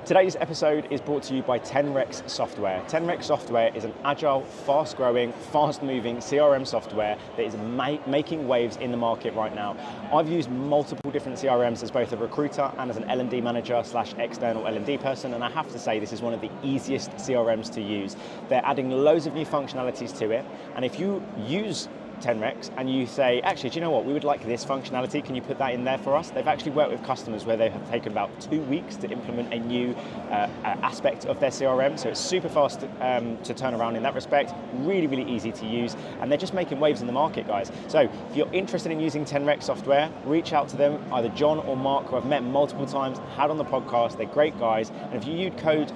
Today's episode is brought to you by 10rex Software. 10rex Software is an agile, fast-growing, fast-moving CRM software that is making waves in the market right now. I've used multiple different CRMs as both a recruiter and as an L&D manager / external L&D person, and I have to say this is one of the easiest CRMs to use. They're adding loads of new functionalities to it, and if you use 10rex and you say, actually, do you know what, we would like this functionality, can you put that in there for us? They've actually worked with customers where they have taken about 2 weeks to implement a new aspect of their CRM, so it's super fast to turn around in that respect, really, really easy to use, and they're just making waves in the market, guys. So if you're interested in using 10rex software, reach out to them, either John or Mark, who I've met multiple times, had on the podcast, they're great guys, and if you use code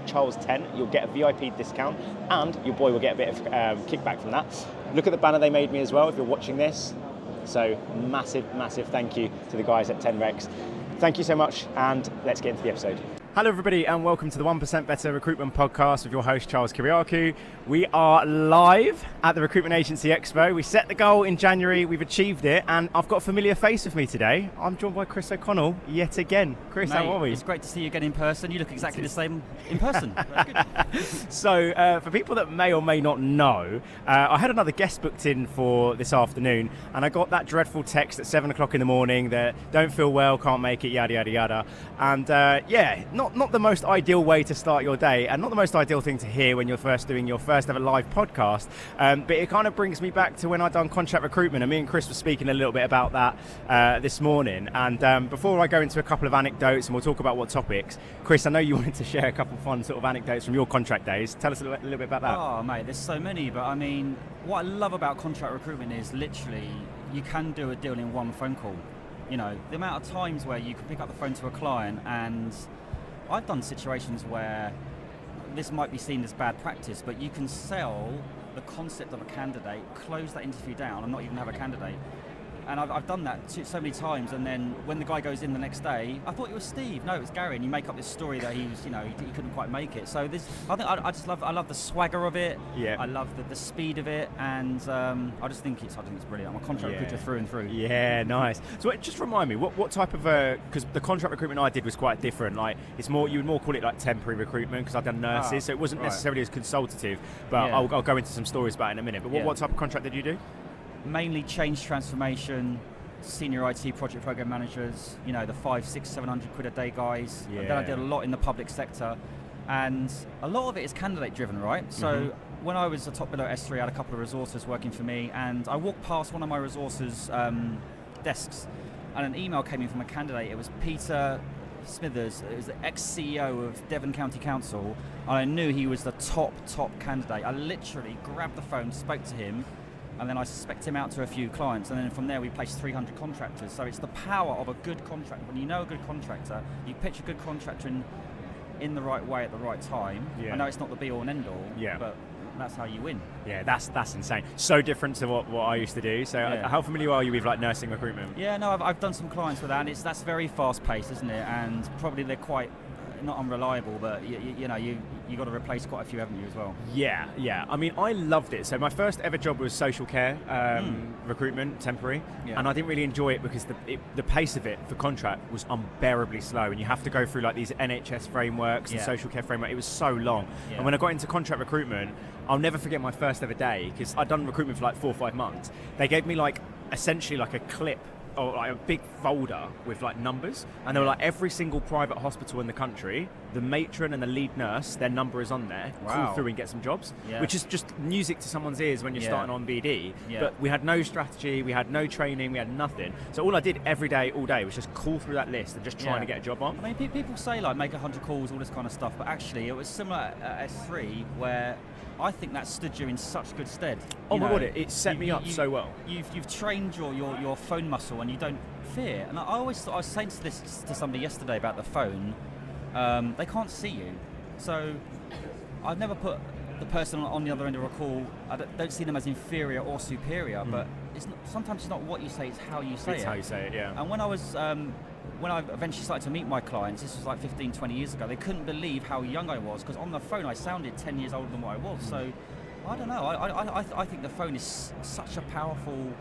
Charles10, you'll get a VIP discount, and your boy will get a bit of kickback from that. Look at the banner they made me as well if you're watching this. So massive, massive thank you to the guys at 10rex. Thank you so much, and let's get into the episode. Hello everybody, and welcome to the 1% Better Recruitment Podcast with your host Charles Kiriakou. We are live at the Recruitment Agency EXPO. We set the goal in January, we've achieved it, and I've got a familiar face with me today. I'm joined by Chris O'Connell yet again. Chris, Mate, how are we? It's great to see you again in person. You look exactly the same in person. That's good. So for people that may or may not know, I had another guest booked in for this afternoon, and I got that dreadful text at 7 o'clock in the morning that don't feel well, can't make it, yada, yada, yada. And not the most ideal way to start your day, and not the most ideal thing to hear when you're first doing your first ever live podcast, but it kind of brings me back to when I'd done contract recruitment, and me and Chris were speaking a little bit about that this morning. And before I go into a couple of anecdotes and we'll talk about what topics, Chris, I know you wanted to share a couple of fun sort of anecdotes from your contract days. Tell us a little bit about that. Oh mate, there's so many, but I mean, what I love about contract recruitment is literally you can do a deal in one phone call. You know, the amount of times where you can pick up the phone to a client, and I've done situations where this might be seen as bad practice, but you can sell the concept of a candidate, close that interview down and not even have a candidate. And I've done that so many times, and then when the guy goes in the next day, I thought it was Steve. No, it was Gary, and you make up this story that he was, he couldn't quite make it. So I love the swagger of it. Yeah. I love the speed of it, and I just think it's brilliant. I'm a contract recruiter through and through. Yeah, nice. So just remind me, what type of because the contract recruitment I did was quite different. Like it's more, you would more call it like temporary recruitment because I've done nurses, so it wasn't necessarily as consultative. But yeah. I'll go into some stories about it in a minute. But what type of contract did you do? Mainly change transformation, senior IT project program managers, the 500, 600, 700 quid a day guys. Yeah. And then I did a lot in the public sector, and a lot of it is candidate driven, right? So when I was a top below S3, I had a couple of resources working for me, and I walked past one of my resources desks, and an email came in from a candidate. It was Peter Smithers, it was the ex-CEO of Devon County Council, and I knew he was the top candidate. I literally grabbed the phone, spoke to him, and then I spec'd him out to a few clients, and then from there we placed 300 contractors. So it's the power of a good contractor. When you know a good contractor, you pitch a good contractor in the right way at the right time. Yeah. I know it's not the be-all and end-all, but that's how you win. Yeah, that's insane. So different to what I used to do. So how familiar are you with like nursing recruitment? Yeah, no, I've done some clients with that, and that's very fast-paced, isn't it? And probably they're quite not unreliable, but you got to replace quite a few, haven't you, as well? Yeah. I mean, I loved it. So my first ever job was social care recruitment, temporary, and I didn't really enjoy it because the pace of it for contract was unbearably slow, and you have to go through like these NHS frameworks and social care framework. It was so long, and when I got into contract recruitment, I'll never forget my first ever day because I'd done recruitment for like 4 or 5 months. They gave me like essentially like a clip or like a big folder with like numbers, and they were like every single private hospital in the country, the matron and the lead nurse, their number is on there. Call through and get some jobs, which is just music to someone's ears when you're starting on BD. But we had no strategy, we had no training, we had nothing. So all I did every day, all day, was just call through that list and just trying to get a job on. I mean, people say like make 100 calls, all this kind of stuff, but actually it was similar at S3 where I think that stood you in such good stead. Oh my God, it set me up so well. You've trained your phone muscle, and you don't fear. And I was saying this to somebody yesterday about the phone. They can't see you, so I've never put the person on the other end of a call. I don't see them as inferior or superior, but sometimes it's not what you say; it's how you say it. It's how you say it, yeah. And when I eventually started to meet my clients, this was like 15, 20 years ago, they couldn't believe how young I was, because on the phone I sounded 10 years older than what I was. So I don't know. I think the phone is such a powerful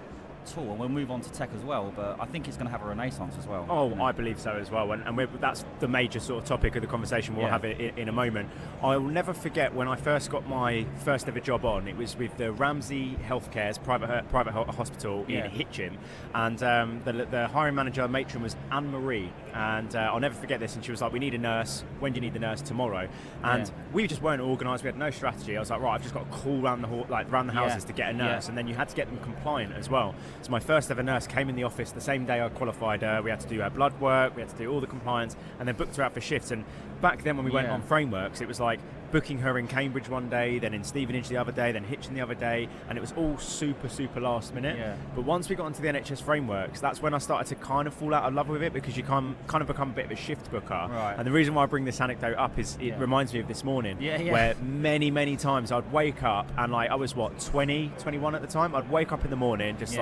tool, and we'll move on to tech as well, but I think it's going to have a renaissance as well. Oh, I believe so as well, and that's the major sort of topic of the conversation we'll have in a moment. I'll never forget when I first got my first ever job on. It was with the Ramsey Healthcare's private hospital in Hitchin, and the hiring manager matron was Anne-Marie, and I'll never forget this, and she was like, we need a nurse. When do you need the nurse? Tomorrow. And we just weren't organised, we had no strategy. I was like, right, I've just got to call round the houses to get a nurse, and then you had to get them compliant as well. So my first ever nurse came in the office the same day I qualified her. We had to do her blood work, we had to do all the compliance, and then booked her out for shifts. And back then when we went on frameworks, it was like booking her in Cambridge one day, then in Stevenage the other day, then Hitchin the other day, and it was all super last minute. But once we got onto the NHS frameworks, that's when I started to kind of fall out of love with it, because you kind of become a bit of a shift booker. And the reason why I bring this anecdote up is it reminds me of this morning, where many times I'd wake up and like I was 20, 21 at the time. I'd wake up in the morning just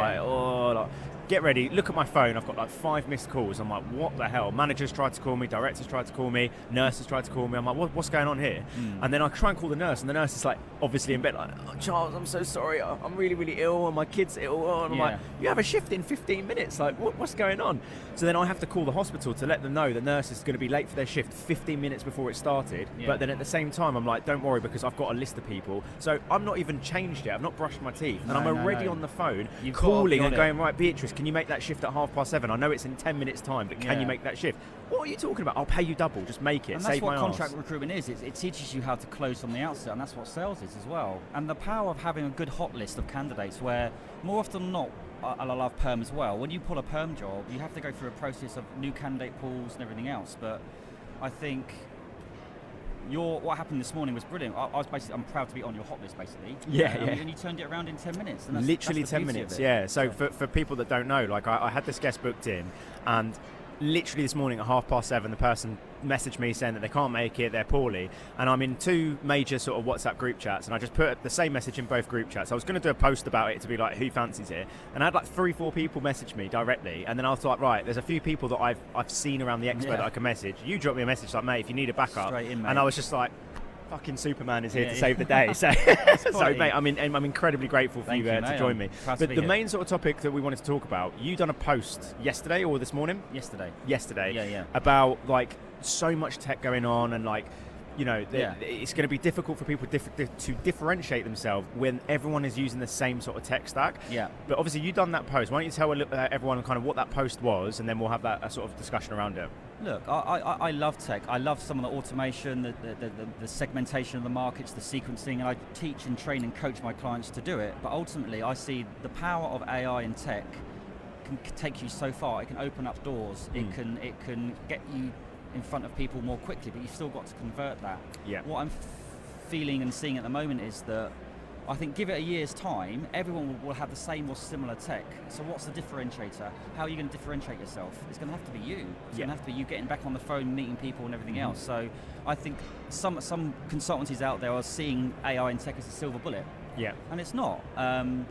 get ready, look at my phone, I've got like 5 missed calls. I'm like, what the hell? Managers tried to call me, directors tried to call me, nurses tried to call me. I'm like, what's going on here? And then I try and call the nurse, and the nurse is like, obviously in bed, like, oh, Charles, I'm so sorry, I'm really ill, and my kid's ill. And I'm like, you have a shift in 15 minutes, like, what's going on? So then I have to call the hospital to let them know the nurse is going to be late for their shift 15 minutes before it started. But then at the same time, I'm like, don't worry, because I've got a list of people. So I'm not even changed yet, I've not brushed my teeth, and I'm already on the phone calling and going, right, Beatrice, can you make that shift at 7:30? I know it's in 10 minutes time, but can you make that shift? What are you talking about? I'll pay you double, just make it. And that's what contract recruitment is. It teaches you how to close from the outset, and that's what sales is as well. And the power of having a good hot list of candidates, where more often than not, I love perm as well. When you pull a perm job, you have to go through a process of new candidate pools and everything else. But I think what happened this morning was brilliant. I'm proud to be on your hot list, basically. And you turned it around in 10 minutes. And literally 10 minutes, So for people that don't know, like I had this guest booked in, and literally this morning at 7:30, the person messaged me saying that they can't make it, they're poorly, and I'm in 2 major sort of WhatsApp group chats, and I just put the same message in both group chats. I was going to do a post about it to be like, who fancies it? And I had like 3-4 people message me directly, and then I was like, right, there's a few people that I've seen around the EXPO that I can message. You dropped me a message like, mate, if you need a backup. Straight in, mate. And I was just like, fucking Superman is here to save the day. So, mate, I'm incredibly grateful for you to join me. But the main sort of topic that we wanted to talk about, you done a post yesterday or this morning? Yesterday. About like so much tech going on, and like, you know, it's going to be difficult for people to differentiate themselves when everyone is using the same sort of tech stack. But obviously you've done that post. Why don't you tell everyone kind of what that post was, and then we'll have that sort of discussion around it. Look, I love tech. I love some of the automation, the segmentation of the markets, the sequencing, and I teach and train and coach my clients to do it. But ultimately, I see the power of AI and tech can take you so far. It can open up doors. It can get you in front of people more quickly, but you've still got to convert that. What I'm feeling and seeing at the moment is that I think give it a year's time, everyone will have the same or similar tech. So what's the differentiator? How are you going to differentiate yourself? It's going to have to be you. It's going to have to be you getting back on the phone, meeting people and everything else. So I think some consultancies out there are seeing AI and tech as a silver bullet. And it's not.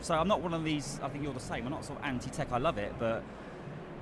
So I'm not one of these, I think you're the same. I'm not sort of anti-tech, I love it, but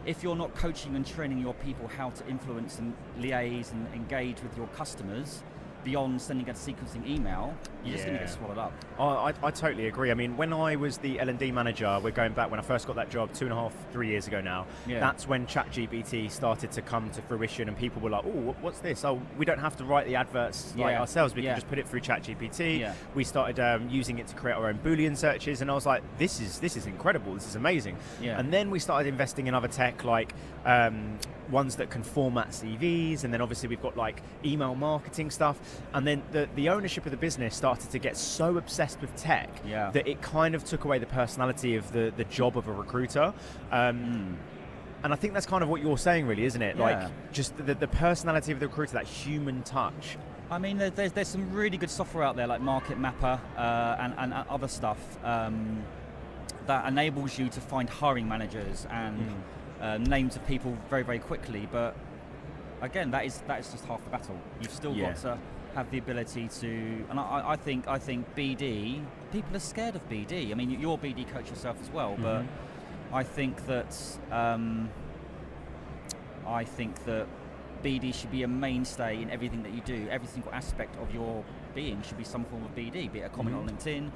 if you're not coaching and training your people how to influence and liaise and engage with your customers beyond sending a sequencing email, you're just going to get swallowed up. I totally agree. I mean, when I was the L&D manager, we're going back when I first got that job 2.5, 3 years ago now, that's when ChatGPT started to come to fruition, and people were like, oh, what's this? Oh, we don't have to write the adverts ourselves, we can just put it through ChatGPT. We started using it to create our own Boolean searches, and I was like, this is incredible, this is amazing. And then we started investing in other tech, like ones that can format CVs, and then obviously we've got like email marketing stuff, and then the ownership of the business started to get so obsessed with tech that it kind of took away the personality of the job of a recruiter. And I think that's kind of what you're saying, really, isn't it? Like just the personality of the recruiter, that human touch. I mean, there's some really good software out there like Market Mapper and other stuff that enables you to find hiring managers and names of people very, very quickly. But again, that is just half the battle. You've still got to have the ability to, and I think BD, people are scared of BD. I mean, you're a BD coach yourself as well, but I think that BD should be a mainstay in everything that you do. Every single aspect of your being should be some form of BD, be it a comment on LinkedIn,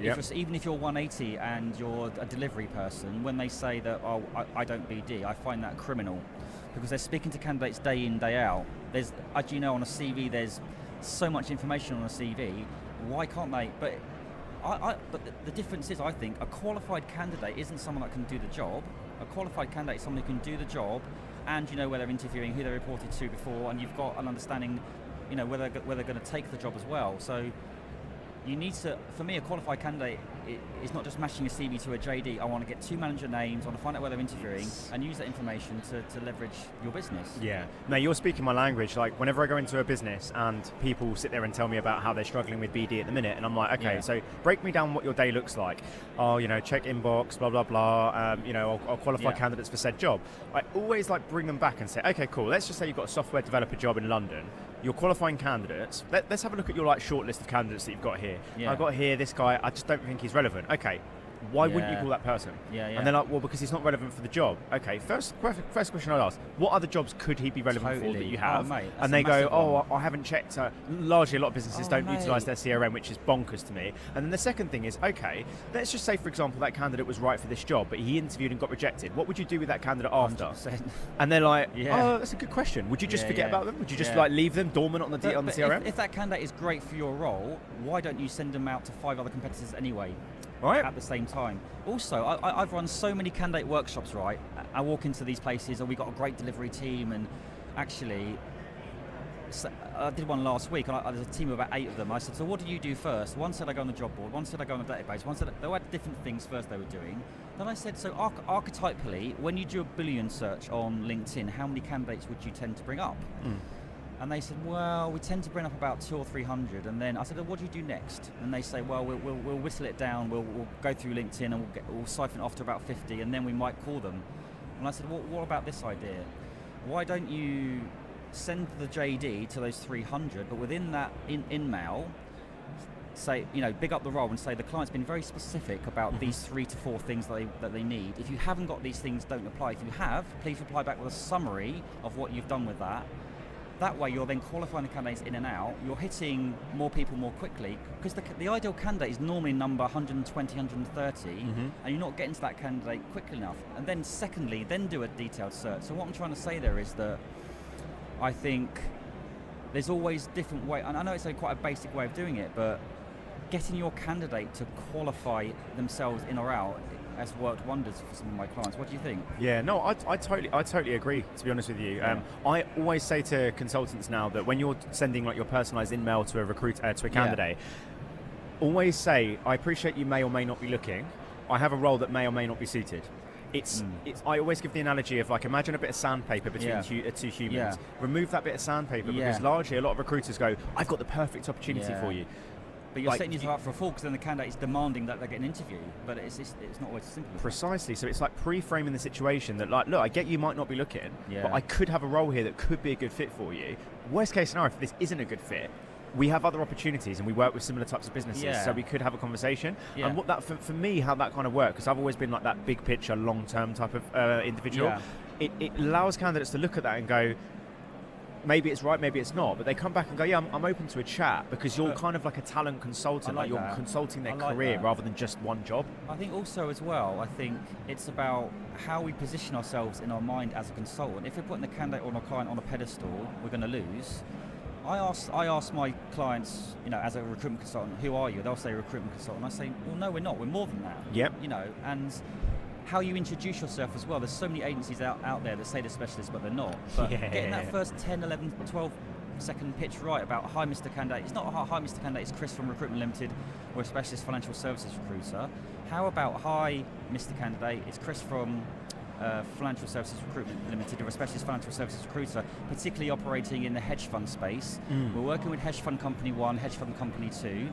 Even if you're 180 and you're a delivery person, when they say that, oh, I don't BD, I find that criminal, because they're speaking to candidates day in, day out. There's, as you know, on a CV, there's so much information on a CV. Why can't they? But the difference is, I think, a qualified candidate isn't someone that can do the job. A qualified candidate is someone who can do the job, and you know where they're interviewing, who they reported to before, and you've got an understanding, you know, whether they're going to take the job as well. So you need to, for me, a qualified candidate is not just matching a CV to a JD. I want to get 2 manager names, I want to find out where they're interviewing, and use that information to leverage your business. Yeah. No, you're speaking my language. Like, whenever I go into a business and people sit there and tell me about how they're struggling with BD at the minute, and I'm like, okay, so break me down what your day looks like. Oh, you know, check inbox, blah, blah, blah. You know, I'll qualify candidates for said job. I always like bring them back and say, okay, cool. Let's just say you've got a software developer job in London. You're qualifying candidates. Let's have a look at your like short list of candidates that you've got here. Yeah. I've got here this guy. I just don't think he's relevant. Okay, why wouldn't you call that person? And they're like, well, because he's not relevant for the job. Okay, first question I'd ask: what other jobs could he be relevant for that you have? Mate, and they go, oh, I haven't checked. Largely, a lot of businesses don't utilise their CRM, which is bonkers to me. And then the second thing is, okay, let's just say, for example, that candidate was right for this job, but he interviewed and got rejected. What would you do with that candidate after? 100%. And they're like, oh, that's a good question. Would you just forget about them? Would you just like leave them dormant on the CRM? If that candidate is great for your role, why don't you send them out to 5 other competitors anyway? Right. At the same time. Also, I've run so many candidate workshops, right? I walk into these places, and we've got a great delivery team, and actually, I did one last week, and there's a team of about 8 of them. I said, so what do you do first? One said I go on the job board, one said I go on the database, one said they had different things first they were doing. Then I said, so archetypally, when you do a Boolean search on LinkedIn, how many candidates would you tend to bring up? And they said, well, we tend to bring up about 200 or 300. And then I said, well, what do you do next? And they say, well, we'll whittle it down. We'll go through LinkedIn, and we'll siphon it off to about 50, and then we might call them. And I said, well, what about this idea? Why don't you send the JD to those 300, but within that in-mail, say, you know, big up the role and say the client's been very specific about these 3 to 4 things that they need. If you haven't got these things, don't apply. If you have, please reply back with a summary of what you've done with that. That way you're then qualifying the candidates in and out, you're hitting more people more quickly, because the ideal candidate is normally number 120, 130, and you're not getting to that candidate quickly enough. And then secondly, then do a detailed search. So what I'm trying to say there is that I think there's always different ways, and I know it's quite a basic way of doing it, but getting your candidate to qualify themselves in or out has worked wonders for some of my clients. What do you think? Yeah, no, I totally agree, to be honest with you. I always say to consultants now that when you're sending like your personalised email to a recruiter, to a candidate, always say, I appreciate you may or may not be looking. I have a role that may or may not be suited. It's. I always give the analogy of like, imagine a bit of sandpaper between two humans. Remove that bit of sandpaper because largely a lot of recruiters go, I've got the perfect opportunity for you. But you're setting yourself up for a fall, because then the candidate is demanding that they get an interview. But it's not always simple. Precisely. So it's like pre-framing the situation that, like, look, I get you might not be looking, but I could have a role here that could be a good fit for you. Worst case scenario, if this isn't a good fit, we have other opportunities and we work with similar types of businesses, so we could have a conversation. And what that for me, how that kind of works, because I've always been like that big picture, long-term type of individual. It allows candidates to look at that and go, maybe it's right, maybe it's not, but they come back and go, yeah, I'm open to a chat, because you're kind of like a talent consultant, like you're consulting their career rather than just one job. I think also as well, I think it's about how we position ourselves in our mind as a consultant. If we're putting the candidate or our client on a pedestal, we're going to lose. I ask my clients, you know, as a recruitment consultant, who are you? They'll say recruitment consultant. I say, well, no, we're not. We're more than that. Yep. You know, and how you introduce yourself as well. There's so many agencies out there that say they're specialists, but they're not. But getting that first 10, 11, 12 second pitch right about, hi, Mr. Candidate. It's not hi, Mr. Candidate, it's Chris from Recruitment Limited. We're a specialist financial services recruiter. How about, hi, Mr. Candidate, it's Chris from Financial Services Recruitment Limited, or a specialist financial services recruiter, particularly operating in the hedge fund space. We're working with hedge fund company 1, hedge fund company 2.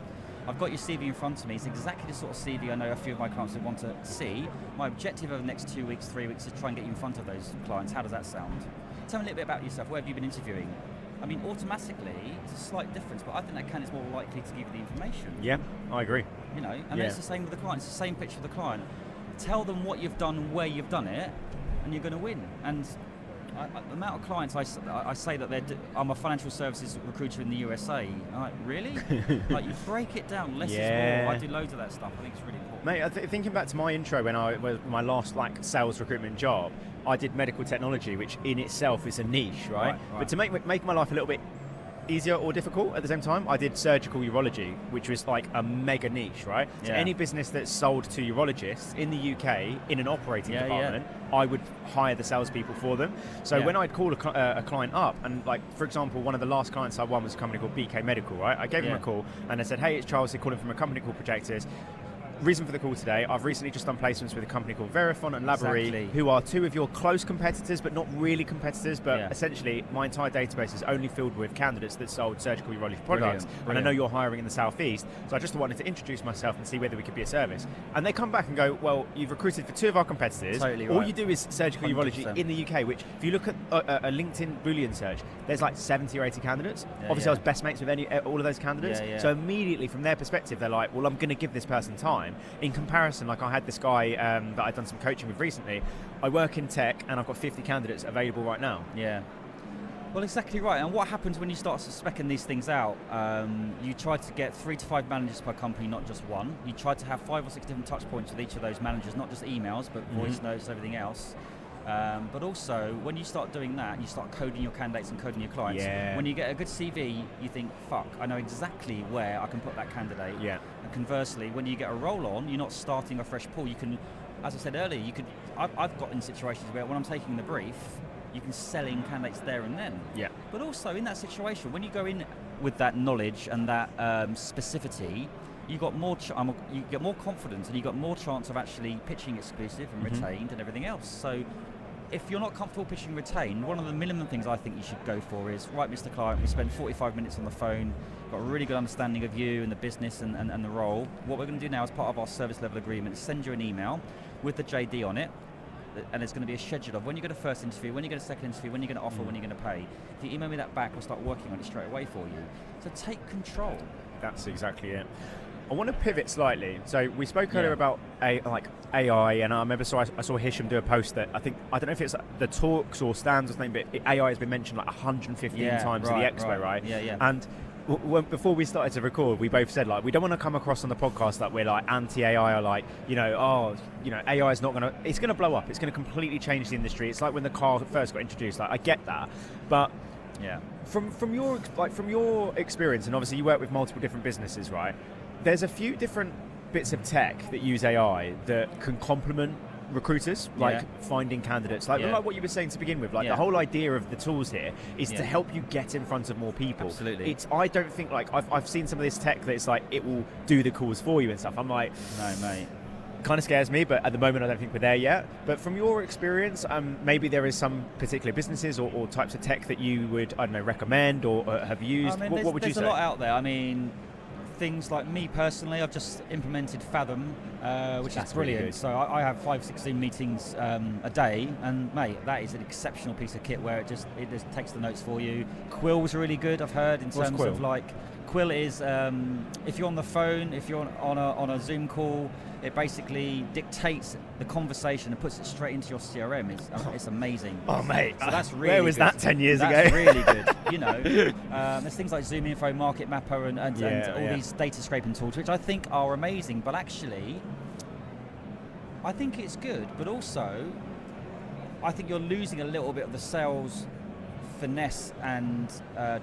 I've got your CV in front of me. It's exactly the sort of CV I know a few of my clients would want to see. My objective over the next 2 weeks, 3 weeks is to try and get you in front of those clients. How does that sound? Tell me a little bit about yourself. Where have you been interviewing? I mean, automatically, it's a slight difference, but I think that is more likely to give you the information. Yeah, I agree. You know, and it's the same with the client. It's the same pitch for the client. Tell them what you've done and where you've done it, and you're going to win. And The amount of clients I say that I'm a financial services recruiter in the USA. I'm like, really? Like, you break it down, less is more. I do loads of that stuff. I think it's really important. Mate, thinking back to my intro when I was my last sales recruitment job, I did medical technology, which in itself is a niche, right? But to make my life a little bit easier or difficult at the same time, I did surgical urology, which was like a mega niche, right? So any business that's sold to urologists in the UK in an operating department, I would hire the salespeople for them. So when I'd call a client up, and like, for example, one of the last clients I won was a company called BK Medical, right? I gave them a call and I said, hey, it's Charles here calling from a company called Projectors. Reason for the call today, I've recently just done placements with a company called Verifon and Laborie, who are two of your close competitors, but not really competitors, but essentially my entire database is only filled with candidates that sold surgical urology products. Brilliant. And I know you're hiring in the Southeast, so I just wanted to introduce myself and see whether we could be a service. And they come back and go, well, you've recruited for two of our competitors. Totally all you do is surgical 100%. Urology in the UK, which if you look at a LinkedIn Boolean search, there's like 70 or 80 candidates. Obviously I was best mates with all of those candidates. So immediately from their perspective, they're like, well, I'm going to give this person time. In comparison, like I had this guy that I'd done some coaching with recently. I work in tech and I've got 50 candidates available right now. Yeah. Well, exactly right. And what happens when you start speccing these things out? You try to get 3 to 5 managers per company, not just one. You try to have 5 or 6 different touch points with each of those managers, not just emails, but voice notes, everything else. But also, when you start doing that, you start coding your candidates and coding your clients. When you get a good CV, you think, fuck, I know exactly where I can put that candidate. And conversely, when you get a role on, you're not starting a fresh pool. You can, as I said earlier, I've got in situations where when I'm taking the brief, you can sell in candidates there and then. But also in that situation, when you go in with that knowledge and that specificity, you got more you get more confidence and you got more chance of actually pitching exclusive and retained and everything else. So if you're not comfortable pitching retained, one of the minimum things I think you should go for is, right, Mr. Client, we spend 45 minutes on the phone, got a really good understanding of you and the business and the role. What we're going to do now as part of our service level agreement is send you an email with the JD on it, and it's going to be a schedule of when you get a first interview, when you get a second interview, when you're going to offer, when you're going to pay. If you email me that back, we'll start working on it straight away for you. So take control. That's exactly it. I want to pivot slightly. So we spoke earlier about AI, and I remember I saw Hisham do a post that I don't know if it's the talks or stands or something, but AI has been mentioned like 115 times at the Expo, right? And before we started to record, we both said like we don't want to come across on the podcast that we're like anti-AI or like AI is not going to, it's going to blow up, it's going to completely change the industry. It's like when the car first got introduced. Like I get that, but from your experience, and obviously you work with multiple different businesses, right? There's a few different bits of tech that use AI that can complement recruiters, like finding candidates, like what you were saying to begin with. Like the whole idea of the tools here is to help you get in front of more people. Absolutely. I don't think like I've seen some of this tech that it's like it will do the calls for you and stuff. I'm like, no, mate. Kind of scares me, but at the moment I don't think we're there yet. But from your experience, maybe there is some particular businesses or types of tech that you would, I don't know, recommend or have used. I mean, what would you say? There's a lot out there. I mean, things like me personally, I've just implemented Fathom, which is brilliant. So I have 5-6 Zoom meetings a day, and mate, that is an exceptional piece of kit where it just takes the notes for you. Quill's really good, I've heard, in terms of like, Quill is if you're on the phone, if you're on a Zoom call, it basically dictates the conversation and puts it straight into your CRM. It's amazing. Oh mate, so that's really where was that 10 years ago? That's really good. You know, there's things like Zoom Info, Market Mapper, and all these data scraping tools, which I think are amazing. But actually, I think it's good. But also, I think you're losing a little bit of the sales finesse and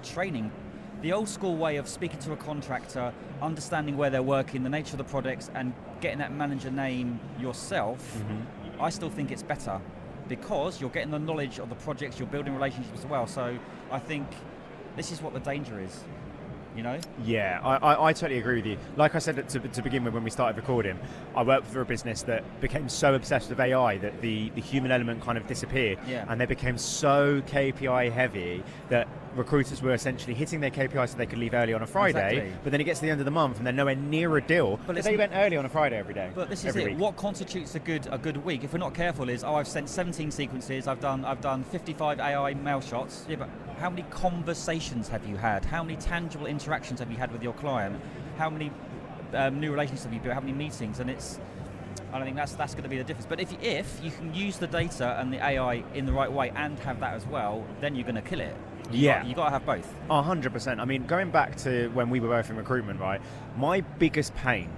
training. The old school way of speaking to a contractor, understanding where they're working, the nature of the products, and getting that manager name yourself, I still think it's better because you're getting the knowledge of the projects, you're building relationships as well. So I think this is what the danger is, you know? Yeah, I totally agree with you. Like I said to begin with when we started recording, I worked for a business that became so obsessed with AI that the human element kind of disappeared, and they became so KPI heavy that recruiters were essentially hitting their KPIs so they could leave early on a Friday, but then it gets to the end of the month and they're nowhere near a deal. But they went early on a Friday every day. But this is it. What constitutes a good week? If we're not careful, is I've sent 17 sequences, I've done 55 AI mail shots. Yeah, but how many conversations have you had? How many tangible interactions have you had with your client? How many new relationships have you built? How many meetings? And And I think that's going to be the difference. But if you can use the data and the AI in the right way and have that as well, then you're going to kill it. You got to have both. 100%. I mean, going back to when we were both in recruitment, right? My biggest pain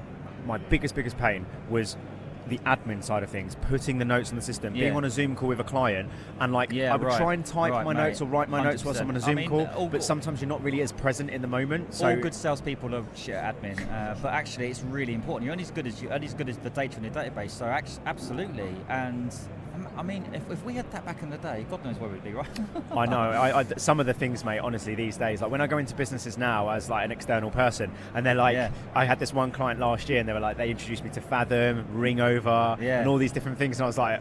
was the admin side of things, putting the notes on the system, being on a Zoom call with a client, and I would try and type my notes or write my notes whilst I'm on a Zoom call, but sometimes you're not really as present in the moment. So all good salespeople are shit at admin, but actually it's really important. You're only as good as the data in your database. So absolutely, and I mean, if we had that back in the day, God knows where we'd be, right? I know. I some of the things, mate, honestly, these days, like when I go into businesses now as like an external person, and they're like, I had this one client last year, and they were like, they introduced me to Fathom, Ringover, and all these different things, and I was like,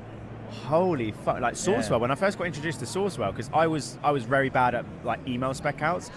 holy fuck, like Sourcewell. When I first got introduced to Sourcewell, because I was very bad at like email spec outs,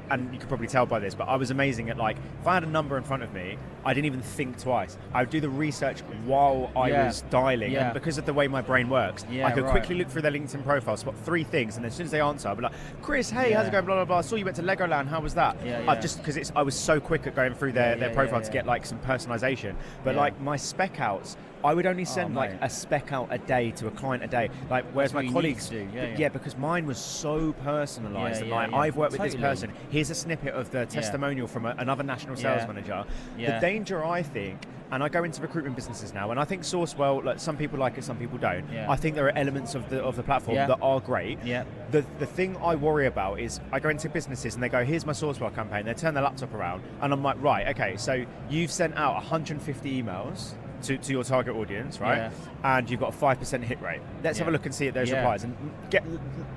and you could probably tell by this, but I was amazing at, like, if I had a number in front of me, I didn't even think twice. I would do the research while I was dialing, and because of the way my brain works, I could quickly look through their LinkedIn profile, spot 3 things, and as soon as they answer, I'd be like, Chris, hey, how's it going, blah, blah, blah, I saw you went to Legoland, how was that? Just because I was so quick at going through their profile to get, like, some personalization. But, like, my spec outs, I would only send like a spec out a day to a client a day, like whereas my colleagues do. Because mine was so personalised. I've worked with this person. Here's a snippet of the testimonial from another national sales manager. The danger, I think, and I go into recruitment businesses now, and I think Sourcewell, like, some people like it, some people don't. I think there are elements of the platform that are great. The thing I worry about is I go into businesses and they go, here's my Sourcewell campaign. They turn their laptop around, and I'm like, right, okay, so you've sent out 150 emails to your target audience, right? And you've got a 5% hit rate. Let's have a look and see at those replies, and get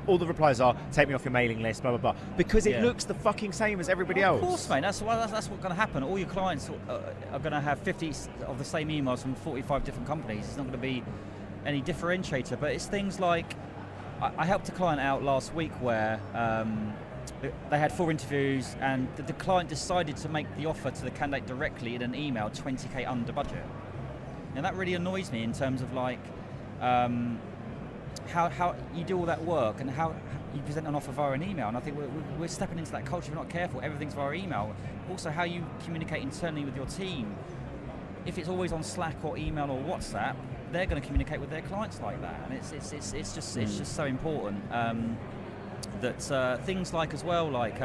all the replies are, take me off your mailing list, blah, blah, blah, because it looks the fucking same as everybody else. Of course, mate, that's what's going to happen. All your clients are going to have 50 of the same emails from 45 different companies. It's not going to be any differentiator, but it's things like, I helped a client out last week where they had 4 interviews, and the client decided to make the offer to the candidate directly in an email, 20k under budget. And that really annoys me in terms of, like, how you do all that work and how you present an offer via an email. And I think we're stepping into that culture. If we're not careful, everything's via email. Also, how you communicate internally with your team. If it's always on Slack or email or WhatsApp, they're going to communicate with their clients like that. And it's just so important that things like, as well, like.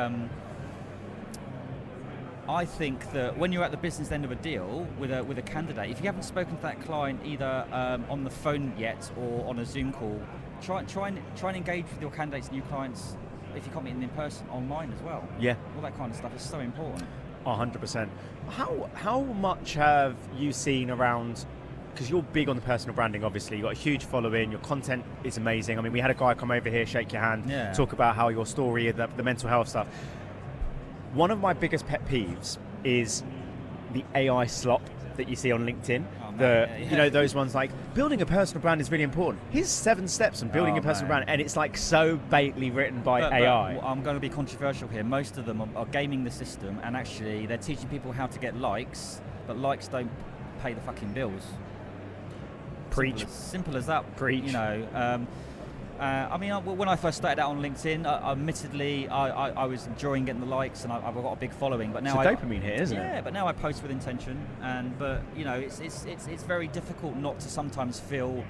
I think that when you're at the business end of a deal with a candidate, if you haven't spoken to that client either on the phone yet or on a Zoom call, try and engage with your candidates and new clients if you can't meet them in person, online as well. All that kind of stuff is so important. 100%. How much have you seen around? Because you're big on the personal branding, obviously. You've got a huge following, your content is amazing. I mean, we had a guy come over here, shake your hand, talk about how your story, the mental health stuff. One of my biggest pet peeves is the AI slop that you see on LinkedIn. You know, those ones like, building a personal brand is really important. Here's 7 steps on building a personal brand, and it's like so baitly written by AI. But I'm going to be controversial here. Most of them are gaming the system, and actually they're teaching people how to get likes, but likes don't pay the fucking bills. Preach. Simple as that. Preach. You know. I mean, when I first started out on LinkedIn, admittedly, I was enjoying getting the likes, and I've got a big following. But now it's a dopamine hit, isn't it? Yeah, but now I post with intention, but you know, it's very difficult not to sometimes feel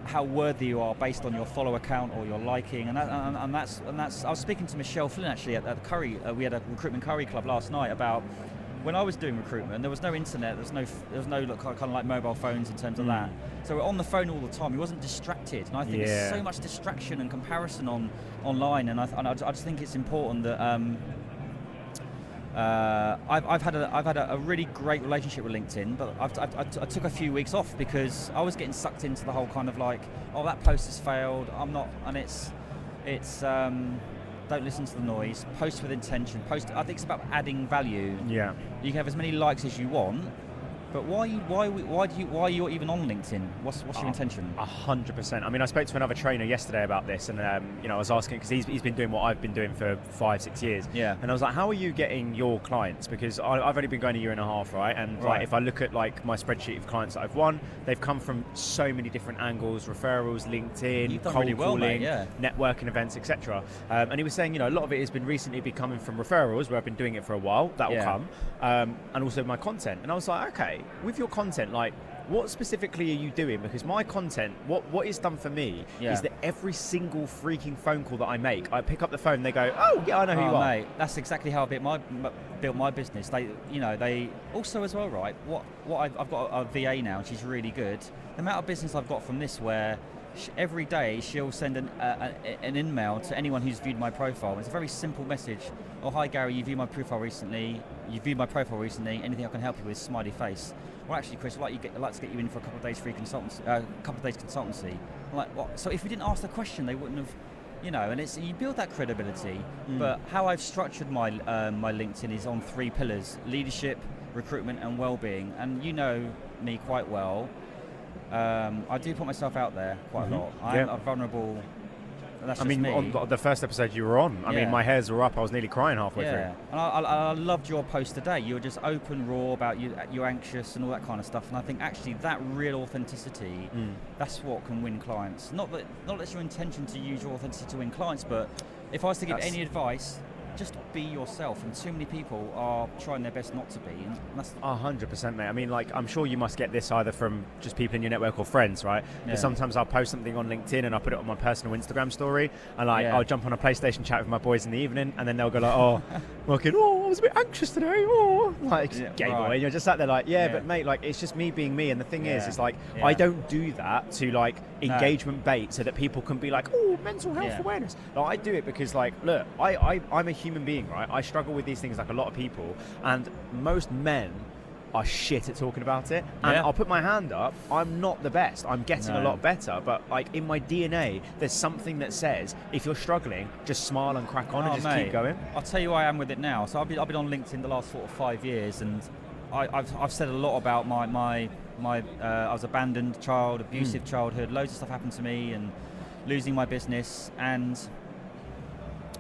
how worthy you are based on your follow account or your liking, and that's. I was speaking to Michelle Flynn actually at the Curry. We had a recruitment curry club last night about. When I was doing recruitment, there was no internet, there was no kind of like mobile phones in terms of that. So we're on the phone all the time. He wasn't distracted, and I think there's so much distraction and comparison online. And I just think it's important that I've had a really great relationship with LinkedIn, but I took a few weeks off because I was getting sucked into the whole kind of like, oh, that post has failed. I'm not, and it's. Don't listen to the noise. Post with intention. I think it's about adding value. Yeah. You can have as many likes as you want, but why are you even on LinkedIn? What's your intention? 100%. I mean, I spoke to another trainer yesterday about this, and you know, I was asking because he's been doing what I've been doing for 5-6 years. Yeah. And I was like, how are you getting your clients? Because I've only been going 1.5 years, right? And like, if I look at like my spreadsheet of clients that I've won, they've come from so many different angles: referrals, LinkedIn, cold really well, calling, mate, networking events, etc. And he was saying, you know, a lot of it has been coming from referrals, where I've been doing it for a while. That will come, and also my content. And I was like, okay. with your content, like, what specifically are you doing? Because my content, what is done for me is that every single freaking phone call that I make, I pick up the phone and they go, oh yeah, I know who you are. Mate, that's exactly how I built my business. They also as well, right? I've got a VA now, and she's really good. The amount of business I've got from this, where every day she'll send an email to anyone who's viewed my profile. It's a very simple message. Oh, hi Gary, you viewed my profile recently. Anything I can help you with? Smiley face. Well, actually, Chris, I'd like to get you in for a couple of days free consultancy. I'm like, what? So if we didn't ask the question, they wouldn't have, And you build that credibility. But how I've structured my my LinkedIn is on 3 pillars: leadership, recruitment, and well-being. And you know me quite well. I do put myself out there quite a lot. I'm a vulnerable. That's just me. On the first episode you were on, I mean, my hairs were up. I was nearly crying halfway through. And I loved your post today. You were just open, raw about you're anxious and all that kind of stuff. And I think actually that real authenticity, that's what can win clients. Not that it's your intention to use your authenticity to win clients, but if I was to give any advice, just be yourself, and too many people are trying their best not to be, and that's 100%, mate. I mean, like, I'm sure you must get this either from just people in your network or friends, right? But sometimes I'll post something on LinkedIn and I'll put it on my personal Instagram story, and I'll jump on a PlayStation chat with my boys in the evening, and then they'll go like, I was a bit anxious today, gay boy, and you're just sat there like, but mate, like, it's just me being me. And the thing is, it's like, I don't do that to like engagement bait so that people can be like, mental health awareness. Like, I do it because, like, look, I'm a human being, right? I struggle with these things like a lot of people, and most men are shit at talking about it. And I'll put my hand up, I'm not the best. I'm getting a lot better, but like in my DNA, there's something that says if you're struggling, just smile and crack on and just keep going. I'll tell you where I am with it now. So I've been on LinkedIn the last 4 or 5 years, and I've said a lot about my I was abandoned child, abusive childhood, loads of stuff happened to me, and losing my business. And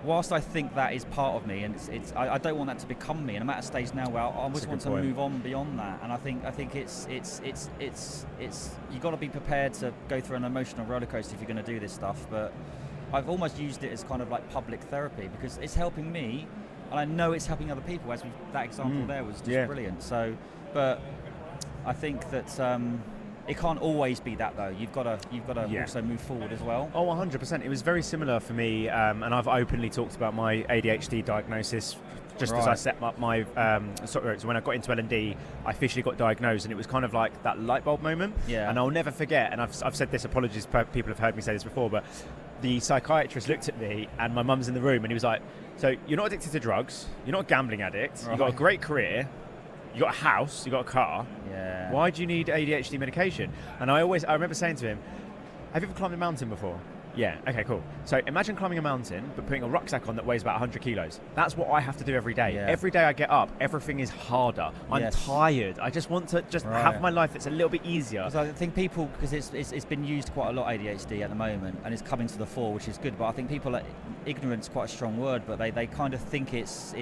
whilst I think that is part of me, and I don't want that to become me, and I'm at a stage now where I just want to move on beyond that. And I think it's you got to be prepared to go through an emotional roller coaster if you're going to do this stuff. But I've almost used it as kind of like public therapy, because it's helping me, and I know it's helping other people. As that example there was just brilliant. So, but I think that. It can't always be that though. You've got to also move forward as well. 100%. It was very similar for me, and I've openly talked about my ADHD diagnosis. Just as I set up my, so when I got into L&D, I officially got diagnosed, and it was kind of like that light bulb moment. Yeah. And I'll never forget. And I've said this. Apologies, people have heard me say this before, but the psychiatrist looked at me, and my mum's in the room, and he was like, "So you're not addicted to drugs. You're not a gambling addict. You've got a great career. You got a house, you got a car. Yeah. Why do you need ADHD medication?" And I remember saying to him, "Have you ever climbed a mountain before?" Yeah. Okay, cool. So imagine climbing a mountain, but putting a rucksack on that weighs about 100 kilos. That's what I have to do every day. Yeah. Every day I get up, everything is harder. I'm tired. I just want to have my life that's a little bit easier. Because I think people, because it's been used quite a lot, ADHD at the moment, and it's coming to the fore, which is good. But I think people, ignorance is quite a strong word, but they kind of think it's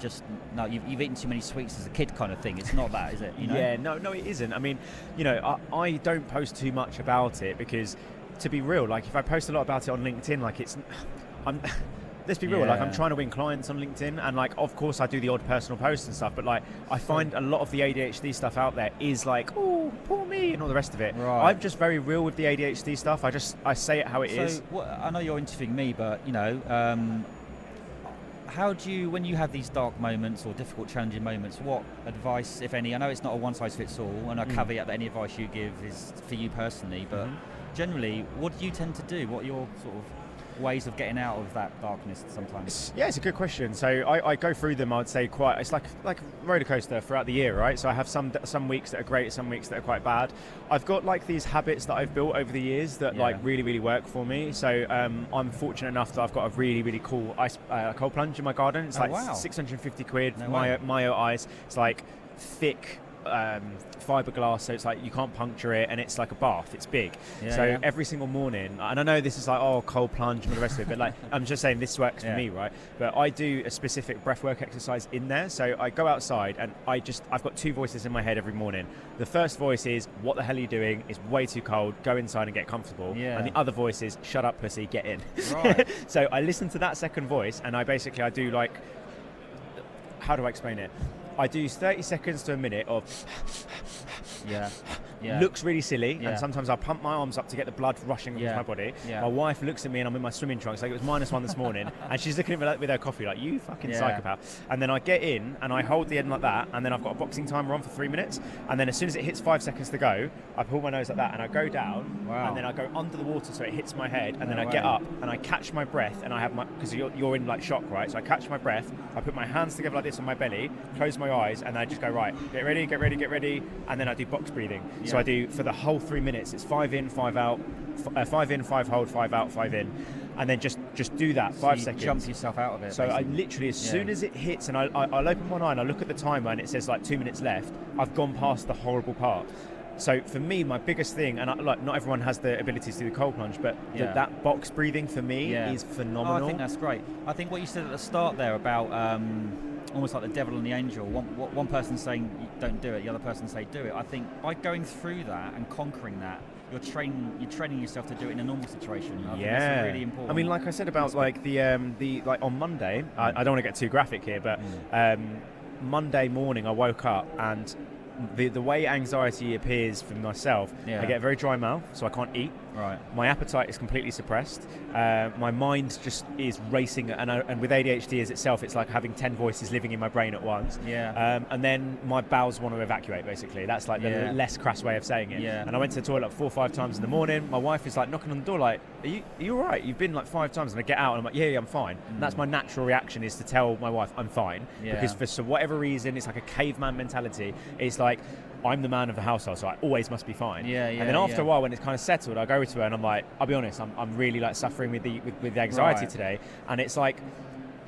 just, no, you've eaten too many sweets as a kid kind of thing. It's not that, is it? You know? Yeah, no, it isn't. I mean, I don't post too much about it because, to be real, like if I post a lot about it on LinkedIn, like let's be real, like I'm trying to win clients on LinkedIn, and like of course I do the odd personal posts and stuff, but like I find a lot of the ADHD stuff out there is like, oh, poor me, and all the rest of it. Right. I'm just very real with the ADHD stuff. I say it how it is. I know you're interviewing me, but how do you, when you have these dark moments or difficult, challenging moments, what advice, if any, I know it's not a one-size-fits-all, and I caveat that any advice you give is for you personally, but generally, what do you tend to do? What are your sort of ways of getting out of that darkness sometimes? It's a good question. So I go through them, I'd say quite, it's like a roller coaster throughout the year, right? So I have some weeks that are great, some weeks that are quite bad. I've got like these habits that I've built over the years that like really, really work for me. So I'm fortunate enough that I've got a really, really cool cold plunge in my garden. It's 650 quid, Mayo ice. It's like thick fiberglass, so it's like you can't puncture it, and it's like a bath, it's big. Every single morning, and I know this is like cold plunge and all the rest of it, but like I'm just saying this works for me, right? But I do a specific breathwork exercise in there. So I go outside, and I've got 2 voices in my head every morning. The first voice is, what the hell are you doing, it's way too cold, go inside and get comfortable. And the other voice is, shut up pussy, get in. Right. So I listen to that second voice, and I do like, how do I explain it? I do 30 seconds to a minute of looks really silly, and sometimes I pump my arms up to get the blood rushing into my body. My wife looks at me and I'm in my swimming trunks, like it was -1 this morning, and she's looking at me with her coffee like, you fucking psychopath. And then I get in and I hold the end like that, and then I've got a boxing timer on for 3 minutes, and then as soon as it hits 5 seconds to go, I pull my nose like that and I go down, and then I go under the water so it hits my head, and then I get up and I catch my breath, and I have my, because you're in like shock, right? So I catch my breath, I put my hands together like this on my belly, close my eyes, and I just go, right, get ready, get ready, get ready, and then I do box breathing. So I do, for the whole 3 minutes, it's 5 in, 5 out, 5 in, 5 hold, 5 out, 5 in, and then just do that 5 seconds. Jump yourself out of it. So basically. I literally, as soon as it hits, and I'll open one eye and I look at the timer and it says like 2 minutes left, I've gone past the horrible part. So for me, my biggest thing, and not everyone has the ability to do the cold plunge, but that box breathing for me is phenomenal. Oh, I think that's great. I think what you said at the start there about almost like the devil and the angel, one person saying don't do it, the other person say do it. I think by going through that and conquering that, you're training yourself to do it in a normal situation. I think that's really important. I mean, like I said about like the like on Monday, I don't want to get too graphic here, but Monday morning I woke up and the way anxiety appears for myself, I get a very dry mouth, so I can't eat. Right. My appetite is completely suppressed. My mind just is racing, and with ADHD as itself, it's like having 10 voices living in my brain at once. And then my bowels want to evacuate, basically. That's like the less crass way of saying it. And I went to the toilet like 4 or 5 times in the morning. My wife is like knocking on the door like, are you all right? You've been like 5 times. And I get out and I'm like, yeah, I'm fine. And that's my natural reaction, is to tell my wife I'm fine. Because for whatever reason, it's like a caveman mentality. It's like, I'm the man of the household, so I always must be fine. And then after a while, when it's kind of settled, I go to her and I'm like, I'll be honest, I'm really like suffering with the anxiety today. And it's like,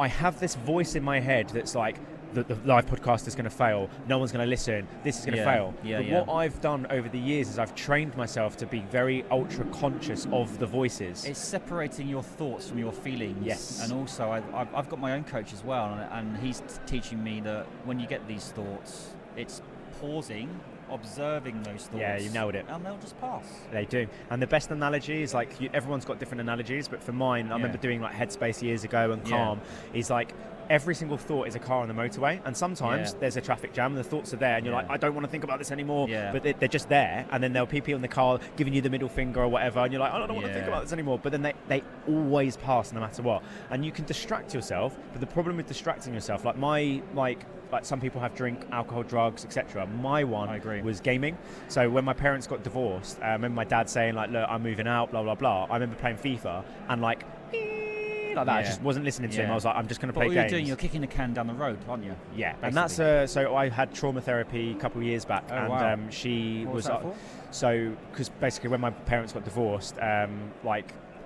I have this voice in my head that's like, the live podcast is going to fail, no one's going to listen, this is going to fail. What I've done over the years is I've trained myself to be very ultra conscious of the voices. It's separating your thoughts from your feelings. And also I've got my own coach as well, and he's teaching me that when you get these thoughts, it's pausing, observing those thoughts. Yeah, you nailed it. And they'll just pass. They do. And the best analogy is like, everyone's got different analogies, but for mine, I remember doing like Headspace years ago, and Calm is like, every single thought is a car on the motorway, and sometimes there's a traffic jam and the thoughts are there and you're like, I don't want to think about this anymore, but they're just there, and then there'll be people in the car giving you the middle finger or whatever, and you're like, I don't want to think about this anymore, but then they always pass no matter what. And you can distract yourself, but the problem with distracting yourself, like some people have drink, alcohol, drugs, etc. My one was gaming. So when my parents got divorced, I remember my dad saying like, look, I'm moving out, blah blah blah. I remember playing FIFA and like that. I just wasn't listening to him. I was like, I'm just going to play games. What you're doing, you're kicking the can down the road, aren't you? Yeah, basically. And that's so I had trauma therapy a couple of years back, she what was that for? So because basically when my parents got divorced,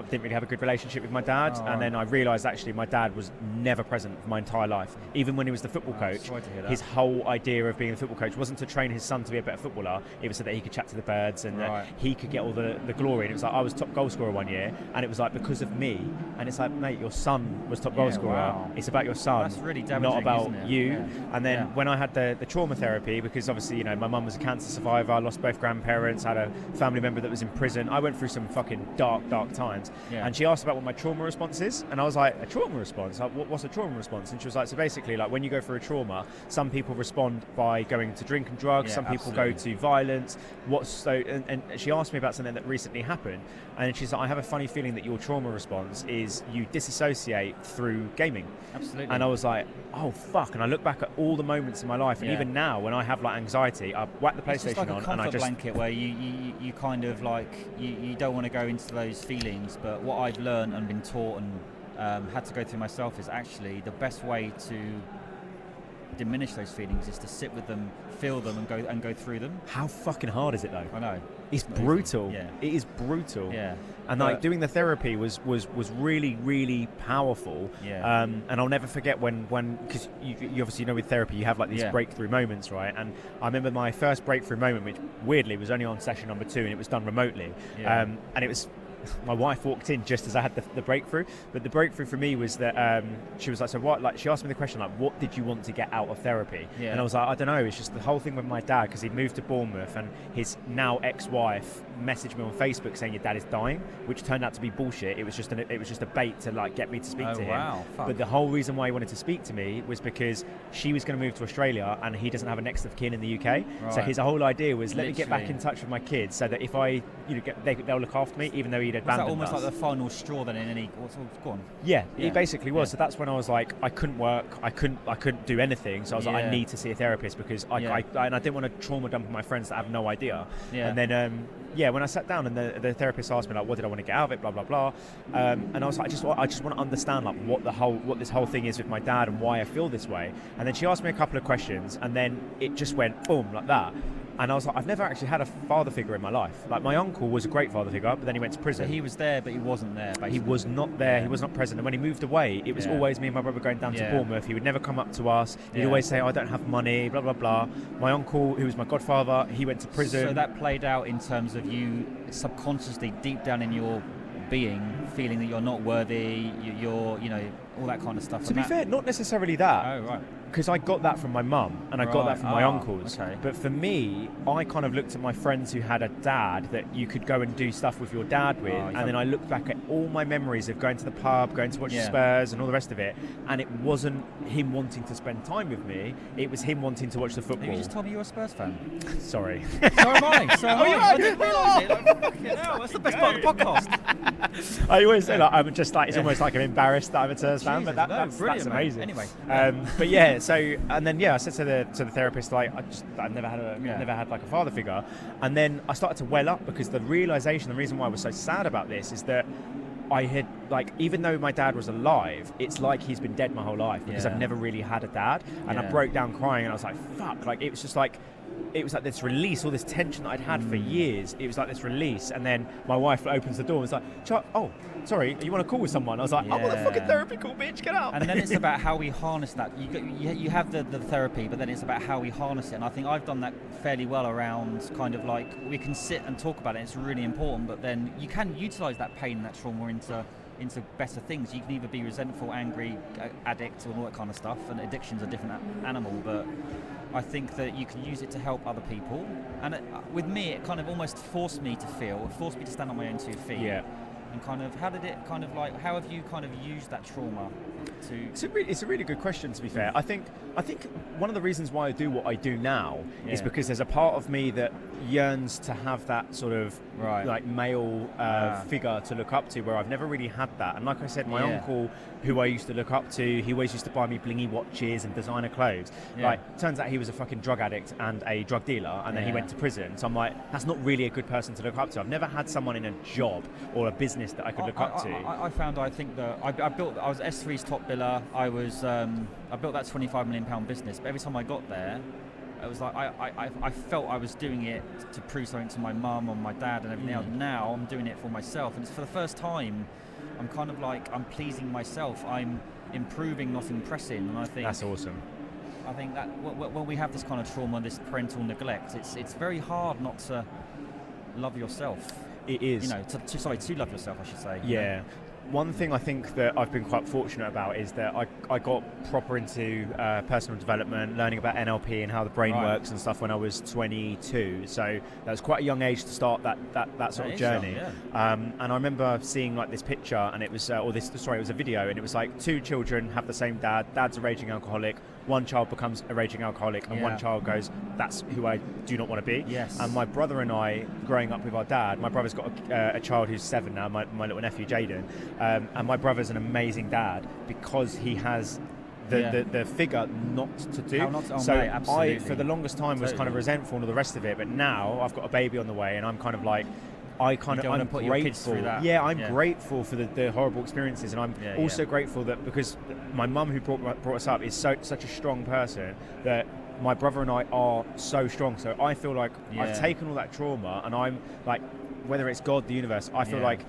I didn't really have a good relationship with my dad, and then I realised actually my dad was never present for my entire life. Even when he was the football coach, sorry to hear that. His whole idea of being a football coach wasn't to train his son to be a better footballer, it was so that he could chat to the birds and he could get all the glory. And it was like, I was top goal scorer one year, and it was like, because of me. And it's like, mate, your son was top goal scorer. It's about your son. That's really damaging, not about isn't it? you. And then when I had the trauma therapy, because obviously, my mum was a cancer survivor, I lost both grandparents, had a family member that was in prison. I went through some fucking dark times. And she asked about what my trauma response is, and I was like, a trauma response? Like, what's a trauma response? And she was like, so basically, like, when you go through a trauma, some people respond by going to drink and drugs, some people go to violence. And she asked me about something that recently happened, and she's like, I have a funny feeling that your trauma response is you disassociate through gaming. Absolutely. And I was like, oh fuck. And I look back at all the moments in my life, and even now when I have like anxiety, I whack the PlayStation like on, and I just blanket where you kind of like you don't want to go into those feelings. But what I've learned and been taught and had to go through myself is actually the best way to diminish those feelings is to sit with them, feel them, and go through them. How fucking hard is it though? I know. It's brutal. It is brutal. And like doing the therapy was really, really powerful. And I'll never forget when because you obviously with therapy you have like these breakthrough moments, right? And I remember my first breakthrough moment, which weirdly was only on session number 2, and it was done remotely. And it was my wife walked in just as I had the breakthrough. But the breakthrough for me was that she was like, so what? Like, she asked me the question, like, what did you want to get out of therapy? Yeah. And I was like, I don't know. It's just the whole thing with my dad, because he moved to Bournemouth, and his now ex-wife messaged me on Facebook saying your dad is dying, which turned out to be bullshit. It was just a bait to like get me to speak to him. Wow. But the whole reason why he wanted to speak to me was because she was going to move to Australia, and he doesn't have a next of kin in the UK. Right. So his whole idea was, let me get back Literally. in touch with my kids, so that if I, they'll look after me, even though he'd Was abandoned that almost us. like the final straw then in any... Go on. Yeah, Yeah. it basically was. Yeah. So that's when I was like, I couldn't work, I couldn't do anything. So I was like, I Yeah. need to see a therapist, because and I didn't want to trauma dump on my friends that have no idea. Yeah. And then when I sat down and the therapist asked me like, what did I want to get out of it, blah blah blah, and I was like, I just want to understand like what this whole thing is with my dad and why I feel this way. And then she asked me a couple of questions, and then it just went boom like that. And I was like, I've never actually had a father figure in my life. Like, my uncle was a great father figure, but then he went to prison. So he was there, but he wasn't there, basically. He was not there. Yeah. He was not present. And when he moved away, it was Yeah. always me and my brother going down to Yeah. Bournemouth. He would never come up to us. He'd Yeah. always say, I don't have money, blah, blah, blah. My uncle, who was my godfather, he went to prison. So that played out in terms of you subconsciously, deep down in your being, feeling that you're not worthy, you're, all that kind of stuff. To be fair, not necessarily that. Oh, right. Because I got that from my mum, and I got that from my uncles. Okay. But for me, I kind of looked at my friends who had a dad that you could go and do stuff with your dad with, and then I looked back at all my memories of going to the pub, going to watch the Spurs and all the rest of it, and it wasn't him wanting to spend time with me, it was him wanting to watch the football. You just told me you're a Spurs fan. Sorry. So am I. So am I. I didn't realise it. Like, fucking hell, that's the best part of the podcast. I always say like, I'm just like, it's almost like I'm embarrassed that I'm a Spurs fan, but that's amazing. Anyway. But yeah, so and then I said to the therapist, like, I've never had like a father figure, and then I started to well up, because the reason why I was so sad about this is that I had, like, even though my dad was alive, it's like he's been dead my whole life, because I've never really had a dad, and I broke down crying, and I was like, fuck, like, it was just like, it was like this release, all this tension that I'd had for years. It was like this release, and then my wife opens the door and was like, oh, sorry, you want to call with someone? I was like, I'm on a fucking therapy call, bitch, get out. And then it's about how we harness that. You have the therapy, but then it's about how we harness it. And I think I've done that fairly well around kind of like, we can sit and talk about it, it's really important, but then you can utilise that pain and that trauma into better things. You can either be resentful, angry, addict, and all that kind of stuff, and addiction's a different animal, but I think that you can use it to help other people. And with me, it kind of almost forced me to stand on my own 2 feet. Yeah. And kind of, how have you kind of used that trauma to... It's a really good question, to be fair. I think one of the reasons why I do what I do now is because there's a part of me that yearns to have that sort of like male figure to look up to, where I've never really had that. And like I said, my uncle, who I used to look up to, he always used to buy me blingy watches and designer clothes. Like, turns out he was a fucking drug addict and a drug dealer, and then he went to prison. So I'm like, that's not really a good person to look up to. I've never had someone in a job or a business that I could look up to. I think that I was S3's top biller. I built that £25 million business, but every time I got there, it was like I felt I was doing it to prove something to my mum or my dad and everything else. Now I'm doing it for myself, and it's for the first time I'm kind of like, I'm pleasing myself. I'm improving, not impressing, and I think that's awesome. I think that when we have this kind of trauma, this parental neglect, it's very hard not to love yourself. It is. To love yourself, I should say. Yeah. One thing I think that I've been quite fortunate about is that I got proper into personal development, learning about NLP and how the brain works and stuff when I was 22. So that was quite a young age to start that sort of journey. Young, yeah. And I remember seeing like this picture, and it was it was a video, and it was like 2 children have the same dad. Dad's a raging alcoholic. One child becomes a raging alcoholic, and one child goes, that's who I do not want to be. Yes. And my brother and I, growing up with our dad, my brother's got a child who's 7 now, my little nephew Jaden, and my brother's an amazing dad because he has the figure not to do. How not to, so mate, absolutely. I, for the longest time, was kind of resentful and all the rest of it, but now I've got a baby on the way, and I'm kind of like, I'm grateful. Yeah, I'm grateful for the horrible experiences, and I'm also grateful that because my mum, who brought us up, is such a strong person, that my brother and I are so strong. So I feel like I've taken all that trauma, and I'm like, whether it's God, the universe, I feel like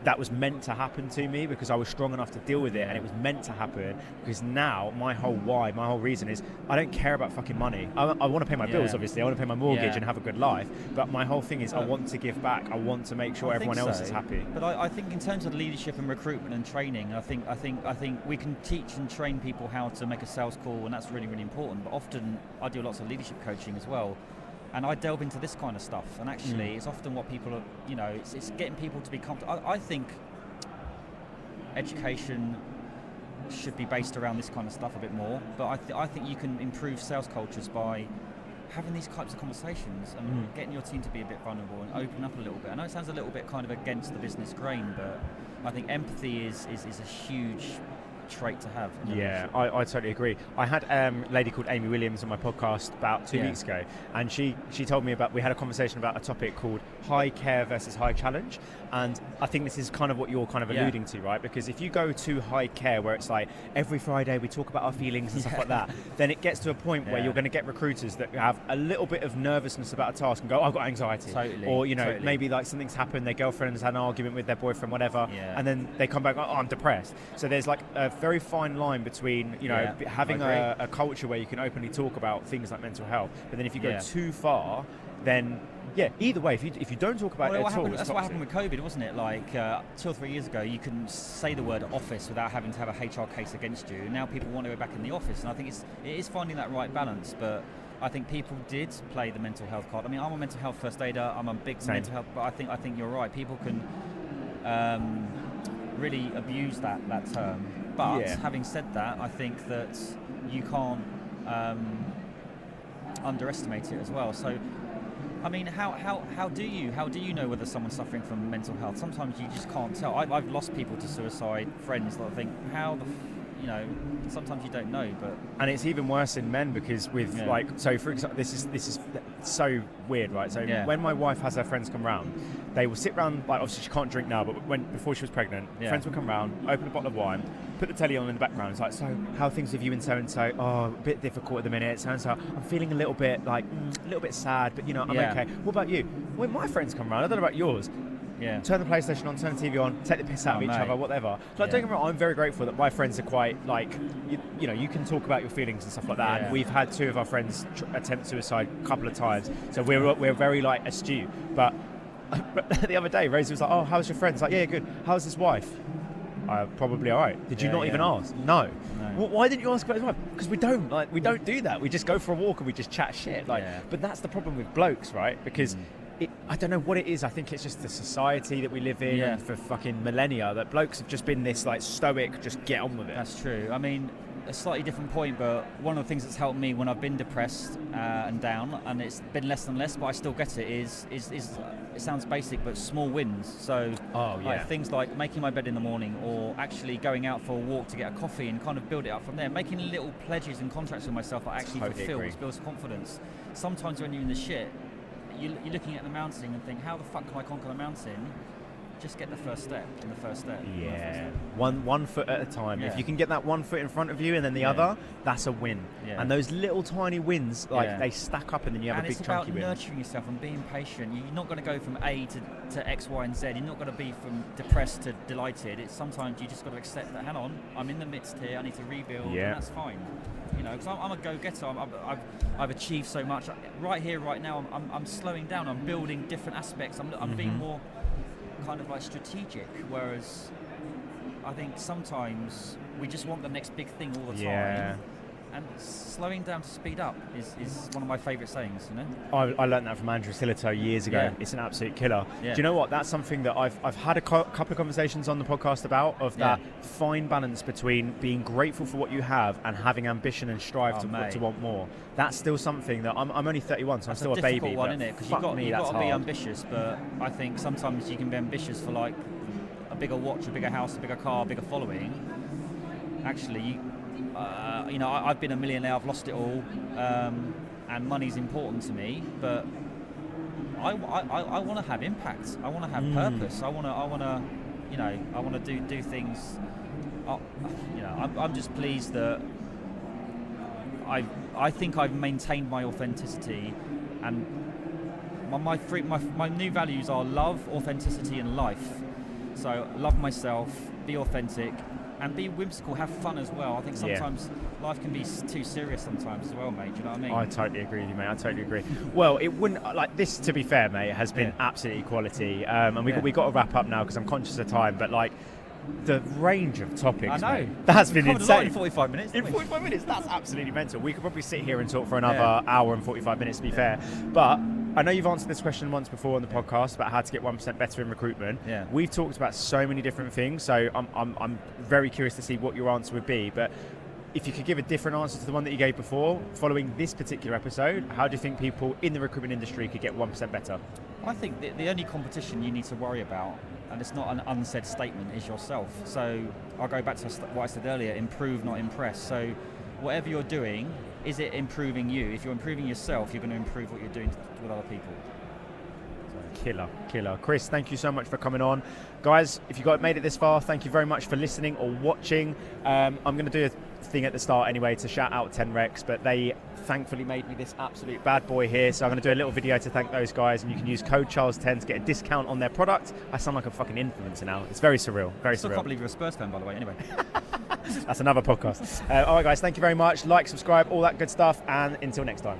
that was meant to happen to me because I was strong enough to deal with it, and it was meant to happen because now my whole reason is I don't care about fucking money. I want to pay my bills, obviously. I want to pay my mortgage and have a good life, but my whole thing is I want to give back. I want to make sure everyone else is happy. But I think in terms of leadership and recruitment and training, I think we can teach and train people how to make a sales call, and that's really, really important. But often I do lots of leadership coaching as well, and I delve into this kind of stuff, and actually it's often what people are, it's getting people to be comfortable. I think education should be based around this kind of stuff a bit more, but I think you can improve sales cultures by having these types of conversations and getting your team to be a bit vulnerable and open up a little bit. I know it sounds a little bit kind of against the business grain, but I think empathy is a huge trait to have. Yeah, I totally agree. I had a lady called Amy Williams on my podcast about 2 weeks ago, and she told me we had a conversation about a topic called high care versus high challenge, and I think this is kind of what you're kind of alluding to, right? Because if you go to high care, where it's like every Friday we talk about our feelings and stuff like that, then it gets to a point where you're going to get recruiters that have a little bit of nervousness about a task and go, I've got anxiety. Or, maybe like something's happened, their girlfriend's had an argument with their boyfriend, whatever, and then they come back, oh, I'm depressed. So there's like a very fine line between, having a culture where you can openly talk about things like mental health, but then if you go too far, then either way, if you don't talk about it at all, that's what happened with COVID, wasn't it? Like 2 or 3 years ago, you couldn't say the word office without having to have a HR case against you. Now people want to go back in the office, and I think it is finding that right balance. But I think people did play the mental health card. I mean, I'm a mental health first aider. I'm a big mental health, but I think you're right. People can really abuse that term. But having said that, I think that you can't underestimate it as well. So, I mean, how do you know whether someone's suffering from mental health? Sometimes you just can't tell. I've lost people to suicide, friends that I think, sometimes you don't know. And it's even worse in men because so for example, this is so weird, right? So when my wife has her friends come round, they will sit round, like obviously she can't drink now, but before she was pregnant, friends would come round, open a bottle of wine, put the telly on in the background. It's like, so how are things with you and so-and-so? Oh, a bit difficult at the minute. So-and-so, I'm feeling a little bit sad, but I'm okay. What about you? When my friends come round, I don't know about yours, turn the PlayStation on, turn the TV on, take the piss out of each other, whatever. Don't get me wrong, I'm very grateful that my friends are quite you can talk about your feelings and stuff like that. And we've had 2 of our friends attempt suicide a couple of times, so we're very astute. But the other day, Rosie was like, "Oh, how's your friend?" It's like, "Yeah, good. How's his wife?" Probably all right. Did you not even ask? No. Well, why didn't you ask about his wife? Because we don't do that. We just go for a walk and we just chat shit. But that's the problem with blokes, right? Because I don't know what it is. I think it's just the society that we live in, and for fucking millennia, that blokes have just been this stoic, just get on with it. That's true. I mean, a slightly different point, but one of the things that's helped me when I've been depressed and down, and it's been less and less, but I still get it, is it sounds basic, but small wins. So things like making my bed in the morning, or actually going out for a walk to get a coffee and kind of build it up from there. Making little pledges and contracts with myself that I actually fulfill, builds confidence. Sometimes when you're in the shit, you're looking at the mountain and think, how the fuck can I conquer the mountain? Just get the first step. Yeah, one foot at a time. If you can get that 1 foot in front of you and then the other, that's a win. And those little tiny wins, they stack up, and then you have a big chunky win. And it's about nurturing yourself and being patient. You're not going to go from A to X, Y, and Z. You're not going to be from depressed to delighted. It's sometimes you just got to accept that. Hang on, I'm in the midst here. I need to rebuild, and that's fine. Because I'm a go-getter. I've achieved so much. Right here, right now, I'm slowing down. I'm building different aspects. I'm being more kind of strategic, whereas I think sometimes we just want the next big thing all the time, and slowing down to speed up is one of my favourite sayings. I learned that from Andrew Silito years ago. It's an absolute killer. Do you know what? That's something that I've had a couple of conversations on the podcast about, of that fine balance between being grateful for what you have and having ambition and strive to want more. That's still something that I'm only 31, so I'm still a baby. That's a difficult one, isn't it? Because you've got to be ambitious, but I think sometimes you can be ambitious for a bigger watch, a bigger house, a bigger car, a bigger following. Actually, I've been a millionaire, I've lost it all, and money's important to me, but I want to have impact. I want to have purpose. I want to do things. I'm just pleased that I think I've maintained my authenticity, and my new values are love, authenticity, and life. So love myself, be authentic, and be whimsical, have fun as well. I think sometimes life can be too serious sometimes as well, mate. Do you know what I mean? I totally agree with you, mate. I totally agree. Well, it wouldn't, like this, to be fair, mate, has been absolutely quality. And we got to wrap up now because I'm conscious of time, but like, the range of topics, I know. mate, that's been insane. insane. In 45 minutes. In 45 minutes, that's absolutely mental. We could probably sit here and talk for another hour and 45 minutes, to be fair. But I know you've answered this question once before on the podcast about how to get 1% better in recruitment. Yeah. We've talked about so many different things, so I'm very curious to see what your answer would be. But if you could give a different answer to the one that you gave before, following this particular episode, how do you think people in the recruitment industry could get 1% better? I think the only competition you need to worry about, and it's not an unsaid statement, is yourself. So I'll go back to what I said earlier, improve, not impress. So whatever you're doing, is it improving you? If you're improving yourself, you're going to improve what you're doing with other people. Killer. Chris, thank you so much for coming on. Guys, if you made it this far, thank you very much for listening or watching. I'm going to do a thing at the start anyway to shout out 10recs, but they thankfully made me this absolute bad boy here, so I'm going to do a little video to thank those guys, and you can use code Charles10 to get a discount on their product. I sound like a fucking influencer now. It's very surreal. I still can't believe you're a Spurs fan, by the way. Anyway. That's another podcast. All right, guys, thank you very much. Like, subscribe, all that good stuff, and until next time.